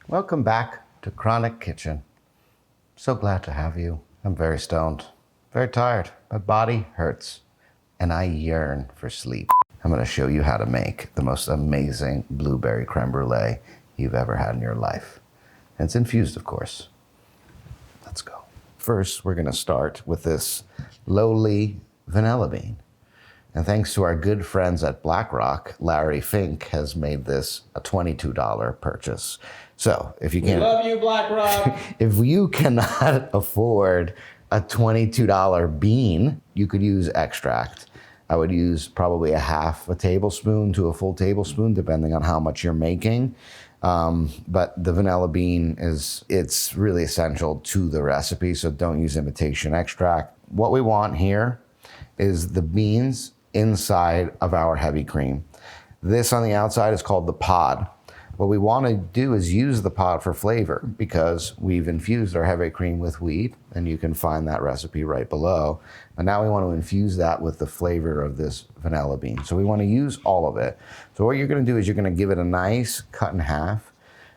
Welcome back to Chronic Kitchen. So glad to have you. I'm very stoned, very tired. My body hurts, and I yearn for sleep. I'm going to show you how to make the most amazing blueberry creme brulee you've ever had in your life. And it's infused, of course. Let's go. First, we're going to start with this lowly vanilla bean. And thanks to our good friends at BlackRock, Larry Fink has made this a $22 purchase. So if you can't, we love you, BlackRock. If you cannot afford a $22 bean, you could use extract. I would use probably a half a tablespoon to a full tablespoon, depending on how much you're making. But the vanilla bean it's really essential to the recipe, so don't use imitation extract. What we want here is the beans inside of our heavy cream. This on the outside is called the pod. What we want to do is use the pod for flavor because we've infused our heavy cream with wheat, and you can find that recipe right below. And now we want to infuse that with the flavor of this vanilla bean. So we want to use all of it. So what you're going to do is you're going to give it a nice cut in half.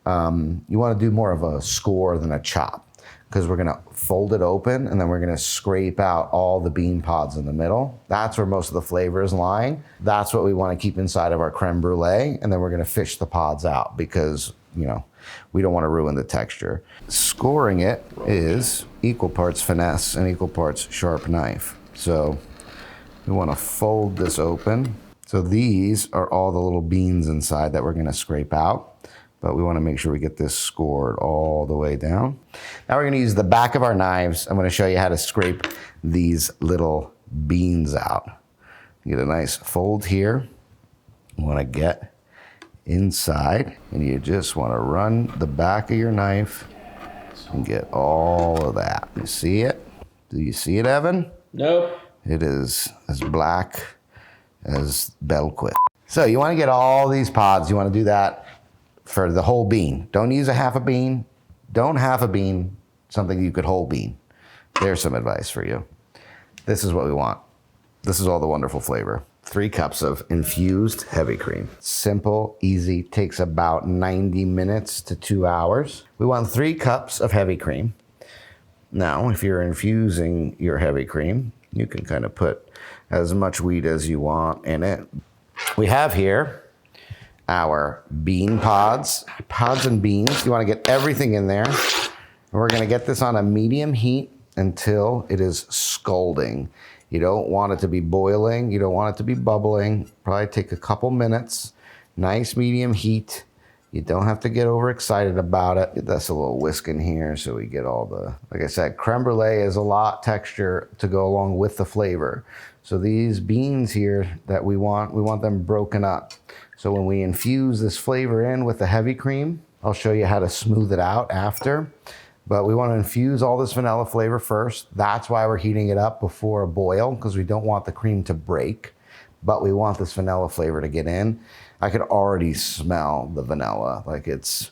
You want to do more of a score than a chop, because we're going to fold it open and then we're going to scrape out all the bean pods in the middle. That's where most of the flavor is lying. That's what we want to keep inside of our creme brulee, and then we're going to fish the pods out because, we don't want to ruin the texture. Scoring it is equal parts finesse and equal parts sharp knife. So we want to fold this open. So these are all the little beans inside that we're going to scrape out. But we want to make sure we get this scored all the way down. Now we're going to use the back of our knives. I'm going to show you how to scrape these little beans out. You get a nice fold here. You want to get inside, and you just want to run the back of your knife and get all of that. You see it? Do you see it, Evan? Nope. It is as black as Belquit. So you want to get all these pods. You want to do that for the whole bean. Don't use a half a bean. Don't half a bean something you could whole bean. There's some advice for you. This is what we want. This is all the wonderful flavor. 3 cups of infused heavy cream. Simple, easy, takes about 90 minutes to 2 hours. We want 3 cups of heavy cream. Now, if you're infusing your heavy cream, you can kind of put as much wheat as you want in it. We have here our bean pods and beans. You want to get everything in there. We're going to get this on a medium heat until it is scalding. You don't want it to be boiling. You don't want it to be bubbling. Probably take a couple minutes. Nice medium heat. You don't have to get overexcited about it. That's a little whisk in here so we get all the, like I said, creme brulee is a lot texture to go along with the flavor. So these beans here that we want them broken up. So when we infuse this flavor in with the heavy cream, I'll show you how to smooth it out after. But we want to infuse all this vanilla flavor first. That's why we're heating it up before a boil, because we don't want the cream to break, but we want this vanilla flavor to get in. I could already smell the vanilla, like it's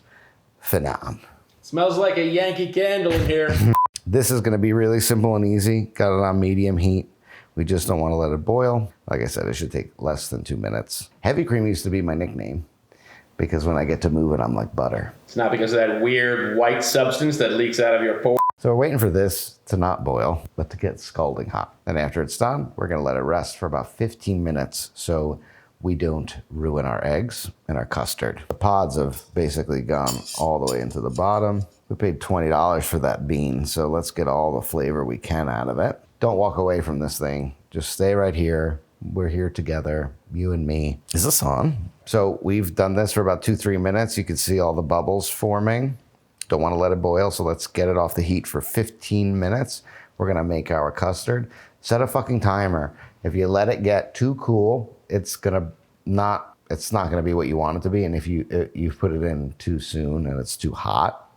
phenom. Smells like a Yankee candle in here. This is going to be really simple and easy. Got it on medium heat. We just don't want to let it boil. Like I said, it should take less than 2 minutes. Heavy cream used to be my nickname because when I get to move it, I'm like butter. It's not because of that weird white substance that leaks out of your pores. So we're waiting for this to not boil, but to get scalding hot. And after it's done, we're going to let it rest for about 15 minutes so we don't ruin our eggs and our custard. The pods have basically gone all the way into the bottom. We paid $20 for that bean, so let's get all the flavor we can out of it. Don't walk away from this thing. Just stay right here. We're here together, you and me. Is this on? So we've done this for about 2-3 minutes. You can see all the bubbles forming. Don't want to let it boil, so let's get it off the heat for 15 minutes. We're gonna make our custard. Set a fucking timer. If you let it get too cool, it's not gonna be what you want it to be. And if you put it in too soon and it's too hot,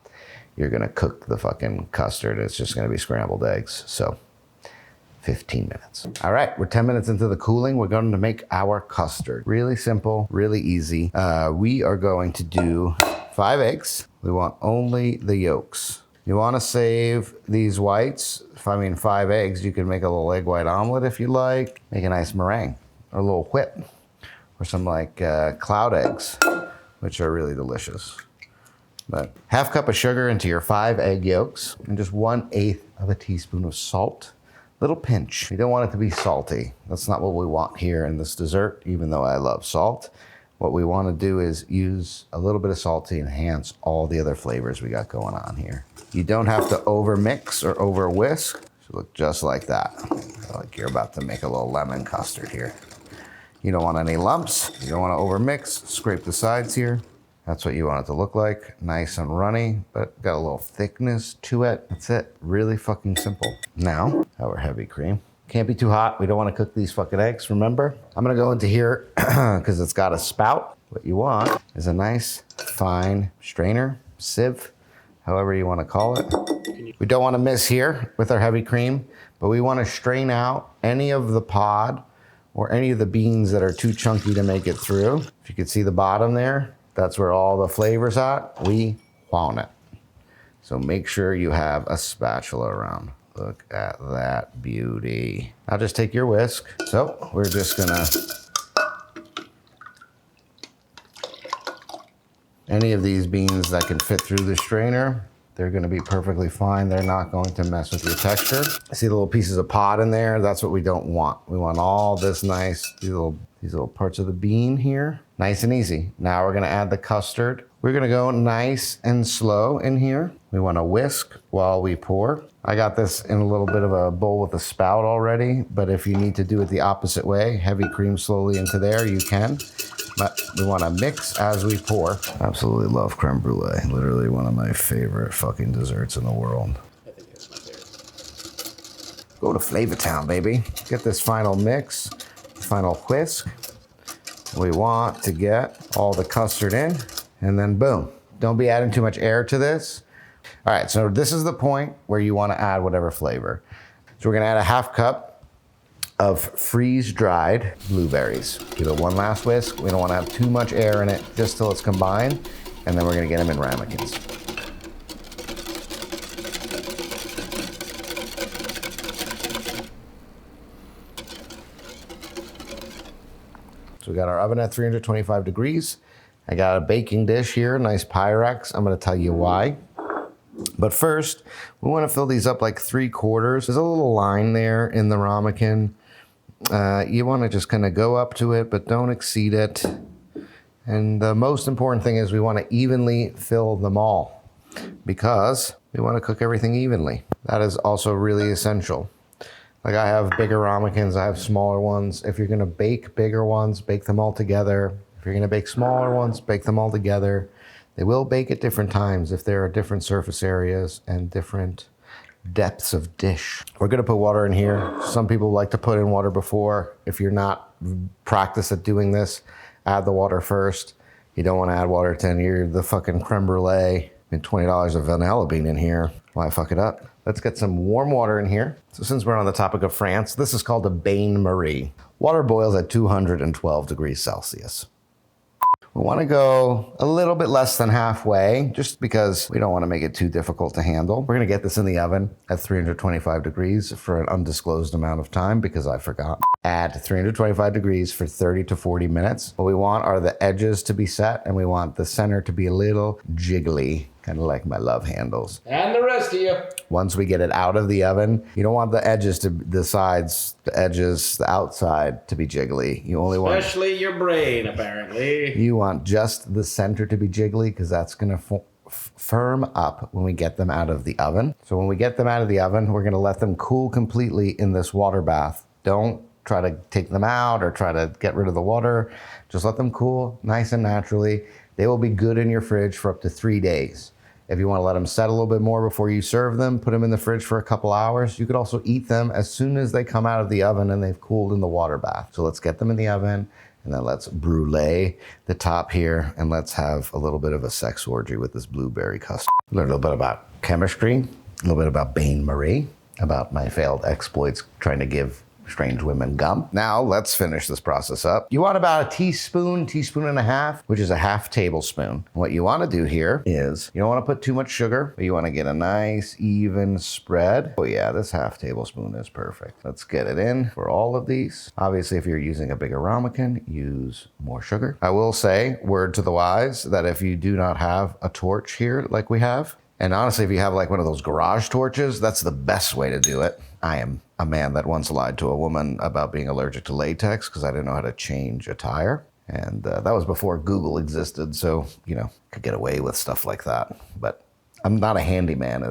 you're gonna cook the fucking custard. It's just gonna be scrambled eggs. So 15 minutes. All right, we're 10 minutes into the cooling. We're going to make our custard. Really simple, really easy. We are going to do 5 eggs. We want only the yolks. You want to save these whites. 5 eggs, you can make a little egg white omelet if you like. Make a nice meringue or a little whip or some like cloud eggs, which are really delicious. But half cup of sugar into your 5 egg yolks and just 1/8 of a teaspoon of salt. Little pinch. You don't want it to be salty. That's not what we want here in this dessert, even though I love salt. What we want to do is use a little bit of salt to enhance all the other flavors we got going on here. You don't have to over mix or over whisk. It should look just like that. Like you're about to make a little lemon custard here. You don't want any lumps. You don't want to over mix. Scrape the sides here. That's what you want it to look like. Nice and runny, but got a little thickness to it. That's it. Really fucking simple. Now, our heavy cream. Can't be too hot. We don't want to cook these fucking eggs, remember? I'm gonna go into here because it's got a spout. What you want is a nice, fine strainer, sieve, however you want to call it. We don't want to miss here with our heavy cream, but we want to strain out any of the pod or any of the beans that are too chunky to make it through. If you can see the bottom there, that's where all the flavor's at. We want it. So make sure you have a spatula around. Look at that beauty. Now just take your whisk. So we're just gonna, any of these beans that can fit through the strainer, they're gonna be perfectly fine. They're not going to mess with your texture. See the little pieces of pod in there? That's what we don't want. We want all this nice, these little parts of the bean here. Nice and easy. Now we're gonna add the custard. We're gonna go nice and slow in here. We wanna whisk while we pour. I got this in a little bit of a bowl with a spout already, but if you need to do it the opposite way, heavy cream slowly into there, you can. But we wanna mix as we pour. Absolutely love creme brulee. Literally one of my favorite fucking desserts in the world. I think that's my favorite. Go to Flavor Town, baby. Get this final mix, final whisk. We want to get all the custard in, and then boom. Don't be adding too much air to this. All right, so this is the point where you want to add whatever flavor. So we're gonna add a half cup of freeze-dried blueberries. Give it one last whisk. We don't want to have too much air in it, just till it's combined, and then we're gonna get them in ramekins. So we got our oven at 325 degrees. I got a baking dish here, nice Pyrex. I'm gonna tell you why. But first, we wanna fill these up like 3/4. There's a little line there in the ramekin. You wanna just kinda go up to it, but don't exceed it. And the most important thing is we wanna evenly fill them all because we wanna cook everything evenly. That is also really essential. Like I have bigger ramekins, I have smaller ones. If you're gonna bake bigger ones, bake them all together. If you're gonna bake smaller ones, bake them all together. They will bake at different times if there are different surface areas and different depths of dish. We're gonna put water in here. Some people like to put in water before. If you're not practiced at doing this, add the water first. You don't wanna add water to the fucking creme brulee and $20 of vanilla bean in here. Why fuck it up? Let's get some warm water in here. So since we're on the topic of France, this is called a bain-marie. Water boils at 212 degrees Celsius. We want to go a little bit less than halfway, just because we don't want to make it too difficult to handle. We're going to get this in the oven at 325 degrees for an undisclosed amount of time because I forgot. At 325 degrees for 30 to 40 minutes. What we want are the edges to be set, and we want the center to be a little jiggly, kind of like my love handles. And the rest of you. Once we get it out of the oven, you don't want the edges to, the sides, the edges, the outside to be jiggly. You only want... Especially your brain, apparently. You want just the center to be jiggly because that's gonna firm up when we get them out of the oven. So when we get them out of the oven, we're gonna let them cool completely in this water bath. Don't try to take them out or try to get rid of the water. Just let them cool nice and naturally. They will be good in your fridge for up to 3 days. If you want to let them set a little bit more before you serve them, put them in the fridge for a couple hours. You could also eat them as soon as they come out of the oven and they've cooled in the water bath. So let's get them in the oven and then let's brulee the top here and let's have a little bit of a sex orgy with this blueberry custard. Learn a little bit about chemistry, a little bit about bain-marie, about my failed exploits trying to give strange women gum. Now let's finish this process up. You want about a teaspoon and a half, which is a half tablespoon. What you want to do here is you don't want to put too much sugar, but you want to get a nice even spread. Oh yeah, this half tablespoon is perfect. Let's get it in for all of these. Obviously, if you're using a bigger ramekin, use more sugar. I will say, word to the wise, that if you do not have a torch here like we have, and honestly, if you have like one of those garage torches, that's the best way to do it. I am a man that once lied to a woman about being allergic to latex because I didn't know how to change a tire. And that was before Google existed, so, could get away with stuff like that. But I'm not a handyman,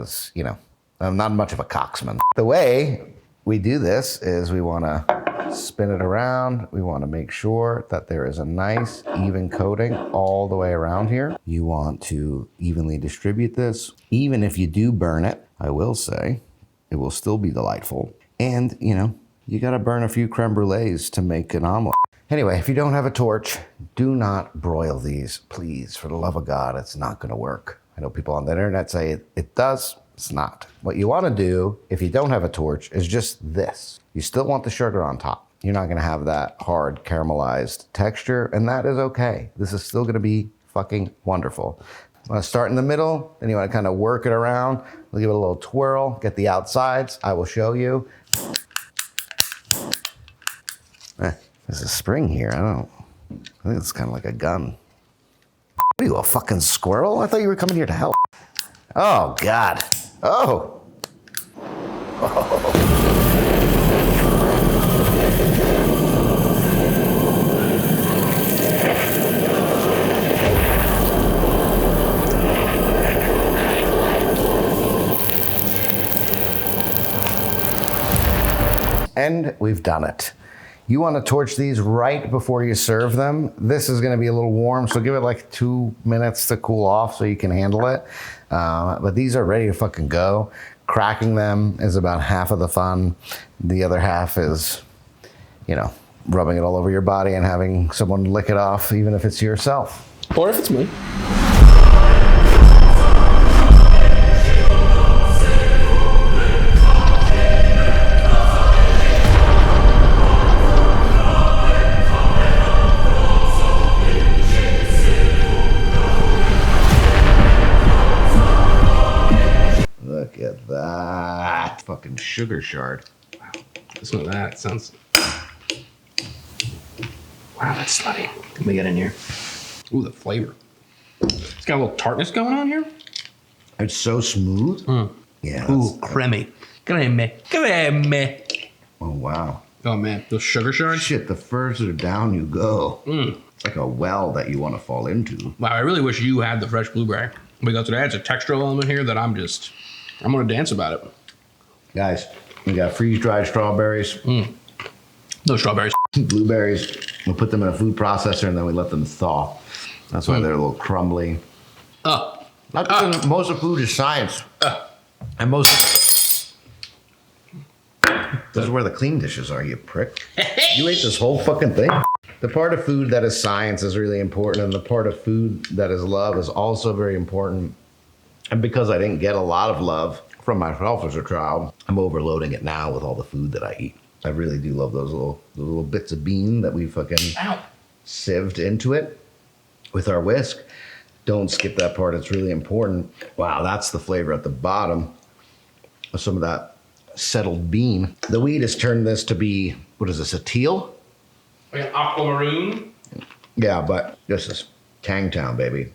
I'm not much of a coxman. The way we do this is we want to spin it around. We want to make sure that there is a nice even coating all the way around here. You want to evenly distribute this. Even if you do burn it, I will say, it will still be delightful. And, you got to burn a few creme brulees to make an omelet. Anyway, if you don't have a torch, do not broil these. Please, for the love of God, it's not going to work. I know people on the internet say it does. It's not. What you want to do, if you don't have a torch, is just this. You still want the sugar on top. You're not going to have that hard caramelized texture, and that is okay. This is still going to be fucking wonderful. You want to start in the middle, then you want to kind of work it around. We'll give it a little twirl, get the outsides. I will show you. There's a spring here. I think it's kind of like a gun. What are you, a fucking squirrel? I thought you were coming here to help. Oh, God. Oh. And we've done it. You want to torch these right before you serve them. This is going to be a little warm, so give it like 2 minutes to cool off so you can handle it. But these are ready to fucking go. Cracking them is about half of the fun. The other half is, rubbing it all over your body and having someone lick it off, even if it's yourself. Or if it's me. Look at that. Fucking sugar shard. Wow. Listen to that. It sounds... Wow, that's slutty. Can we get in here? Ooh, the flavor. It's got a little tartness going on here. It's so smooth. Yeah. Ooh, creamy. Creamy. Oh, wow. Oh, man. Those sugar shards? Shit, the further down you go, it's like a well that you want to fall into. Wow, I really wish you had the fresh blueberry. Because it adds a textural element here that I'm going to dance about it. Guys, we got freeze-dried strawberries. Those strawberries. Blueberries. We'll put them in a food processor and then we let them thaw. That's why they're a little crumbly. Most of food is science. And this is where the clean dishes are, you prick. You ate this whole fucking thing? The part of food that is science is really important, and the part of food that is love is also very important. And because I didn't get a lot of love from myself as a child, I'm overloading it now with all the food that I eat. I really do love those little bits of bean that we fucking sieved into it with our whisk. Don't skip that part, it's really important. Wow, that's the flavor at the bottom of some of that settled bean. The wheat has turned this to be, what is this, a teal? Like an aquamarine? Yeah, but this is Tangtown, baby.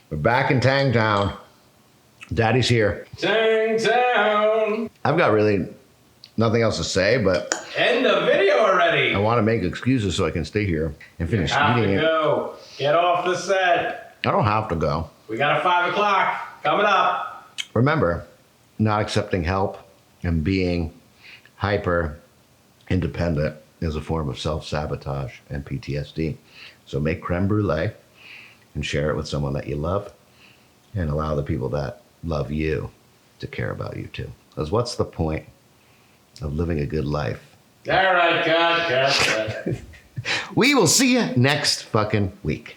We're back in Tangtown. Daddy's here. Tangtown! I've got really nothing else to say, but End the video already! I want to make excuses so I can stay here and finish eating it. Go. Get off the set. I don't have to go. We got a 5 o'clock coming up. Remember, not accepting help and being hyper independent is a form of self-sabotage and PTSD. So make creme brulee and share it with someone that you love and allow the people that love you to care about you too. Because what's the point of living a good life? All right, cut. We will see you next fucking week.